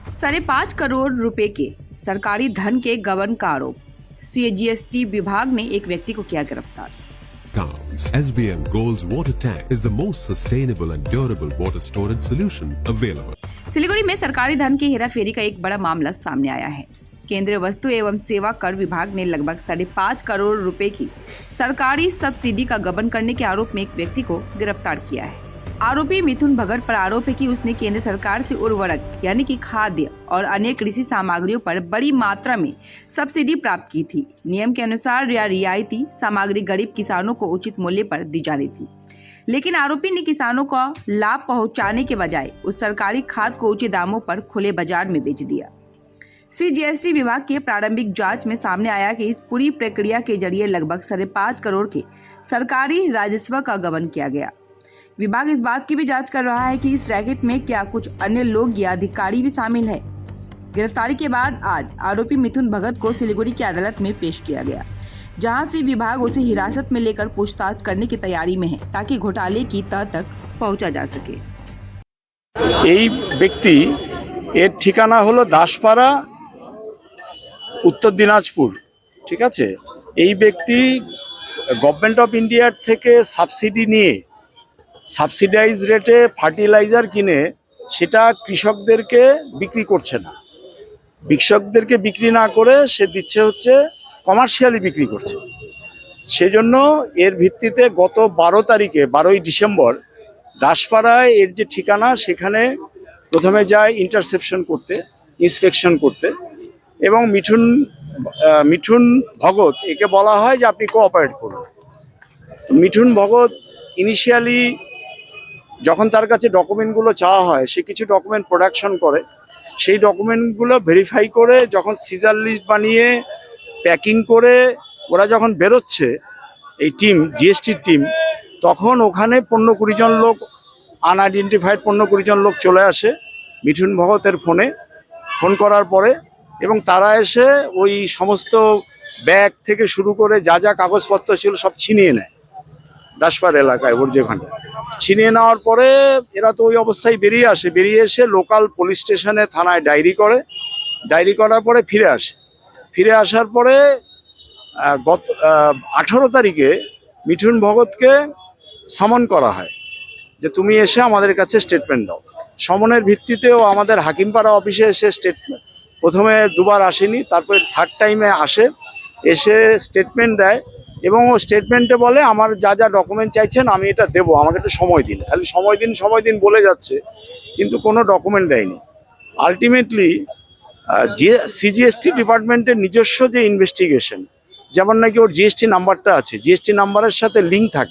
5.5 करोड़ रुपए के सरकारी धन के गबन का आरोप। सीजीएसटी विभाग ने एक व्यक्ति को किया गिरफ्तार। Counts. SBM Gold's water tank is the most sustainable and durable water storage solution available. Siliguri में सरकारी धन की हेराफेरी का एक बड़ा मामला सामने आया है। केंद्रीय वस्तु एवं सेवा कर विभाग ने लगभग 5.5 करोड़ रुपए की सरकारी सब्सिडी का गबन करने के आरोप में एक व्यक्ति को गिरफ्तार किया है। आरोपी मिथुन भगत पर आरोप है कि उसने केंद्र सरकार से उर्वरक यानी कि खाद्य और अन्य कृषि सामग्रियों पर बड़ी मात्रा में सब्सिडी प्राप्त की थी। नियम के अनुसार यह रियायती सामग्री गरीब किसानों को उचित मूल्य पर दी जानी थी, लेकिन आरोपी ने किसानों को लाभ पहुंचाने के बजाय उस सरकारी खाद को ऊंचे दामों पर खुले बाजार में बेच दिया। सीजीएसटी विभाग के प्रारंभिक जांच में सामने आया कि इस पूरी प्रक्रिया के जरिए लगभग 5.5 करोड़ के सरकारी राजस्व का गबन किया गया। विभाग इस बात की भी जांच कर रहा है कि इस रैकेट में क्या कुछ अन्य लोग या अधिकारी भी शामिल है। गिरफ्तारी के बाद आज आरोपी मिथुन भगत को सिलीगुड़ी की अदालत में पेश किया गया, जहां से विभाग उसे हिरासत में लेकर पूछताछ करने की तैयारी में है, ताकि घोटाले की तह तक पहुंचा जा सके। এই ব্যক্তি এর ঠিকানা হলো দাসপাড়া, উত্তর দিনাজপুর। ঠিক আছে, এই ব্যক্তি গভর্নমেন্ট অফ ইন্ডিয়ার থেকে সাবসিডি নিয়ে সাবসিডাইজ রেটে ফার্টিলাইজার কিনে সেটা কৃষকদেরকে বিক্রি করছে না। কৃষকদেরকে বিক্রি না করে সে দিচ্ছে হচ্ছে কমার্শিয়ালি বিক্রি করছে। সেজন্য এর ভিত্তিতে গত 12 ডিসেম্বর দাসপাড়ায় এর যে ঠিকানা সেখানে প্রথমে যায় ইন্টারসেপশন করতে, ইন্সপেকশন করতে, এবং মিঠুন ভগত একে বলা হয় যে আপনি কোঅপারেট করুন। মিঠুন ভগত ইনিশিয়ালি যখন তার কাছে ডকুমেন্টগুলো চাওয়া হয় সে কিছু ডকুমেন্ট প্রোডাকশন করে, সেই ডকুমেন্টগুলো ভেরিফাই করে যখন সিজার লিস্ট বানিয়ে প্যাকিং করে ওরা যখন বেরোচ্ছে এই টিম, জিএসটির টিম, তখন ওখানে 15-20 জন লোক, আনআইডেন্টিফাইড 15-20 জন লোক চলে আসে মিঠুন ভগতের ফোন করার পরে, এবং তারা এসে ওই সমস্ত ব্যাগ থেকে শুরু করে যা যা কাগজপত্র ছিল সব ছিনিয়ে নেয় দাসপাড়া এলাকায়, ওর যেখানটা ছিনিয়ে নেওয়ার পরে এরা তো ওই অবস্থায় বেরিয়ে এসে লোকাল পুলিশ স্টেশনে থানায় ডায়েরি করার পরে ফিরে আসার পরে গত 18 তারিখে মিঠুন ভগতকে সমন করা হয় যে তুমি এসে আমাদের কাছে স্টেটমেন্ট দাও। সমনের ভিত্তিতেও আমাদের হাকিমপাড়া অফিসে এসে প্রথমে দুবার আসেনি, তারপরে থার্ড টাইমে এসে স্টেটমেন্ট দেয়, এবং ও স্টেটমেন্টে বলে আমার যা যা ডকুমেন্ট চাইছেন আমি এটা দেবো, আমাকে একটু সময় দিন, খালি সময় দিন বলে যাচ্ছে, কিন্তু কোনো ডকুমেন্ট দেয়নি। আলটিমেটলি সিজিএসটি ডিপার্টমেন্টের নিজস্ব যে ইনভেস্টিগেশন, যেমন নাকি ওর জিএসটি নাম্বারটা আছে, জিএসটি নাম্বারের সাথে লিঙ্ক থাকে,